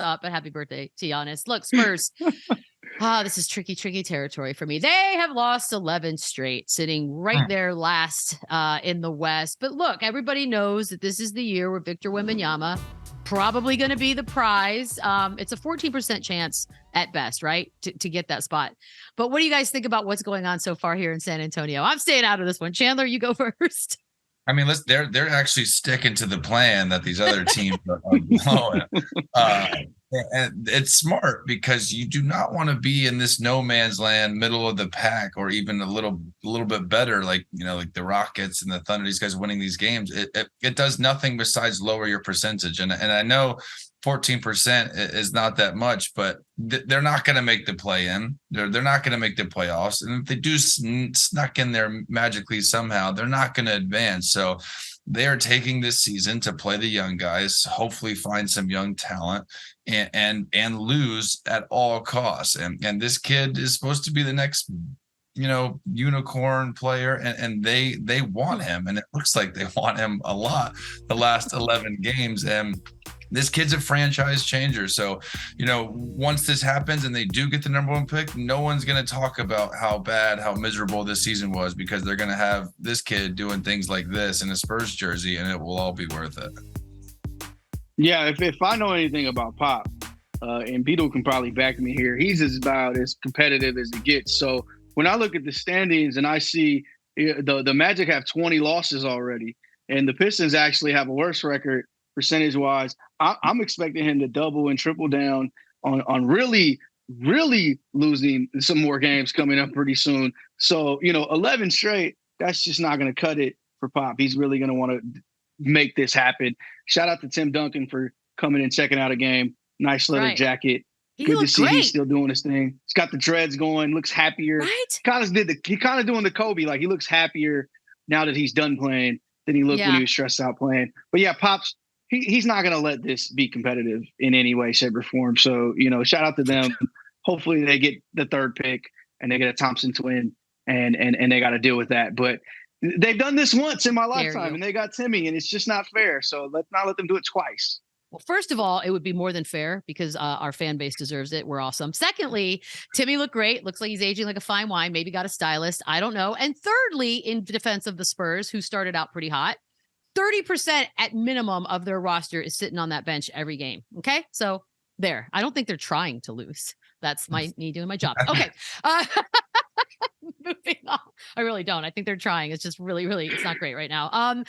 up, and happy birthday to Giannis. Look, Spurs. This is tricky territory for me. They have lost 11 straight, sitting right there last in the West. But look, everybody knows that this is the year where Victor Wembanyama probably going to be the prize. It's a 14% chance at best, right, to get that spot. But what do you guys think about what's going on so far here in San Antonio? I'm staying out of this one. Chandler, you go first. I mean, they're actually sticking to the plan that these other teams are blowing. And it's smart because you do not want to be in this no man's land, middle of the pack, or even a little bit better, like like the Rockets and the Thunder. These guys winning these games, it does nothing besides lower your percentage. And I know 14% is not that much, but they're not going to make the play-in. They're not going to make the playoffs, and if they do snuck in there magically somehow, they're not going to advance. So they are taking this season to play the young guys, hopefully find some young talent, and lose at all costs. And this kid is supposed to be the next unicorn player, and they want him, and it looks like they want him a lot the last 11 games. And this kid's a franchise changer. So, once this happens and they do get the number one pick, no one's going to talk about how miserable this season was, because they're going to have this kid doing things like this in a Spurs jersey, and it will all be worth it. Yeah, if I know anything about Pop, and Beadle can probably back me here, he's about as competitive as it gets. So when I look at the standings and I see the Magic have 20 losses already, and the Pistons actually have a worse record percentage-wise, I'm expecting him to double and triple down on really, really losing some more games coming up pretty soon. So, 11 straight, that's just not going to cut it for Pop. He's really going to want to make this happen. Shout out to Tim Duncan for coming and checking out a game. Nice leather jacket. Good to see he's still doing his thing. He's got the dreads going, looks happier. Right? He kind of doing the Kobe, like he looks happier now that he's done playing than he looked when he was stressed out playing. But yeah, Pop's, he's not going to let this be competitive in any way, shape, or form. So, shout out to them. Hopefully they get the third pick and they get a Thompson twin and they got to deal with that. But they've done this once in my lifetime and they got Timmy, and it's just not fair. So let's not let them do it twice. Well, first of all, it would be more than fair because our fan base deserves it. We're awesome. Secondly, Timmy looked great. Looks like he's aging like a fine wine. Maybe got a stylist. I don't know. And thirdly, in defense of the Spurs, who started out pretty hot, 30% at minimum of their roster is sitting on that bench every game. Okay. So there, I don't think they're trying to lose. That's me doing my job. Okay. Moving on. I really don't. I think they're trying. It's just really, really, it's not great right now.